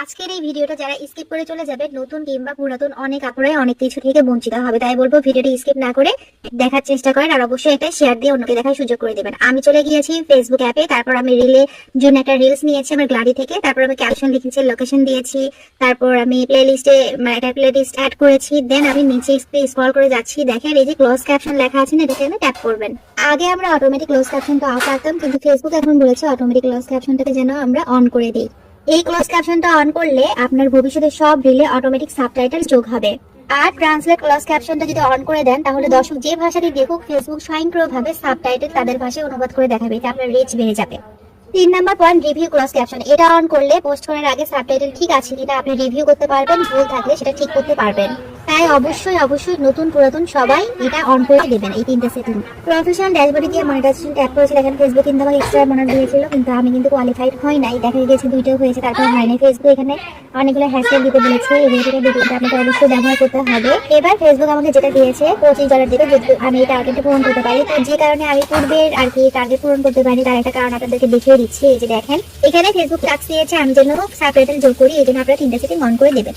আজকের এই ভিডিওটা যারা স্কিপ করে চলে যাবে, নতুন কিংবা পুরাতন অনেক আপুরাই অনেক কিছু থেকে বঞ্চিত হবে। তাই বলবো ভিডিওটি স্কিপ না করে দেখার চেষ্টা করেন, আর অবশ্যই এটা শেয়ার দিয়ে অন্যকে দেখার সুযোগ করে দেবেন। আমি চলে গিয়েছি ফেসবুক অ্যাপে, তারপর আমি রিলে জন্য একটা রিলস নিয়েছি আমার গ্যালারি থেকে, তারপর আমি ক্যাপশন লিখেছি, লোকেশন দিয়েছি, তারপর আমি প্লেলিস্টে একটা প্লেলিস্ট অ্যাড করেছি। দেন আমি নিচে স্ক্রল করে যাচ্ছি, দেখেন এই যে ক্লোজ ক্যাপশন লেখা আছে না, এটাকে আমি ট্যাপ করবেন। আগে আমরা অটোমেটিক ক্লোজ ক্যাপশনটা অফ রাখতাম, কিন্তু ফেসবুক এখন বলেছে অটোমেটিক ক্লোজ ক্যাপশনটাকে যেন আমরা অন করে দিই। এই ক্লোজ ক্যাপশনটা অন করলে আপনার ভবিষ্যতে সব রিলে অটোমেটিক সাবটাইটেল যোগ হবে। আর ট্রান্সলেট ক্লোজ ক্যাপশনটা যদি অন করে দেন, তাহলে দর্শক যে ভাষাটি দেখুক ফেসবুক স্বয়ংক্রিয়ভাবে সাবটাইটেল তাদের ভাষায় অনুবাদ করে দেখাবে, এতে আপনার রিচ বেড়ে যাবে। 3 number point, review close caption. এটা অন করলে পোস্ট করার আগে সাবটাইটেল ঠিক আছে কিনা আপনি রিভিউ করতে পারবেন, ভুল থাকলে সেটা ঠিক করতে পারবেন। তাই অবশ্যই নতুন পুরাতন সবাই এটা অন করে দেবেন, এই 3টা সেটিং। প্রফেশনাল ড্যাশবোর্ডে গিয়ে মনিটাইজেশন ট্যাপ করেছি, দেখেন ফেসবুক কিন্তু আমাকে এক্সট্রা বোনাস দিয়েছিল, কিন্তু আমি কিন্তু কোয়ালিফাইড হই নাই। দেখা গেছে 2টাও হয়েছে, তারপর হয়নি। ফেসবুক এখানে অনেকগুলো হ্যাশট্যাগ দিতে বলেছে, এগুলো আপনাকে অবশ্যই ব্যবহার করতে হবে। এবার ফেসবুক আমাকে যেটা দিয়েছে $25 দিবে যদি আমি এই টার্গেটটা পূরণ করতে পারি। তো যে কারণে আমি পূর্বের আর কি টার্গেট পূরণ করতে পারি, তার একটা কারণ আপনাদেরকে দেখিয়ে দিচ্ছি। এই যে দেখেন এখানে ফেসবুক টাস্ক দিয়েছে আমি যেন সাবটাইটেল যোগ করি, এই জন্য আপনারা 3টা সেটিং অন করে দেবেন।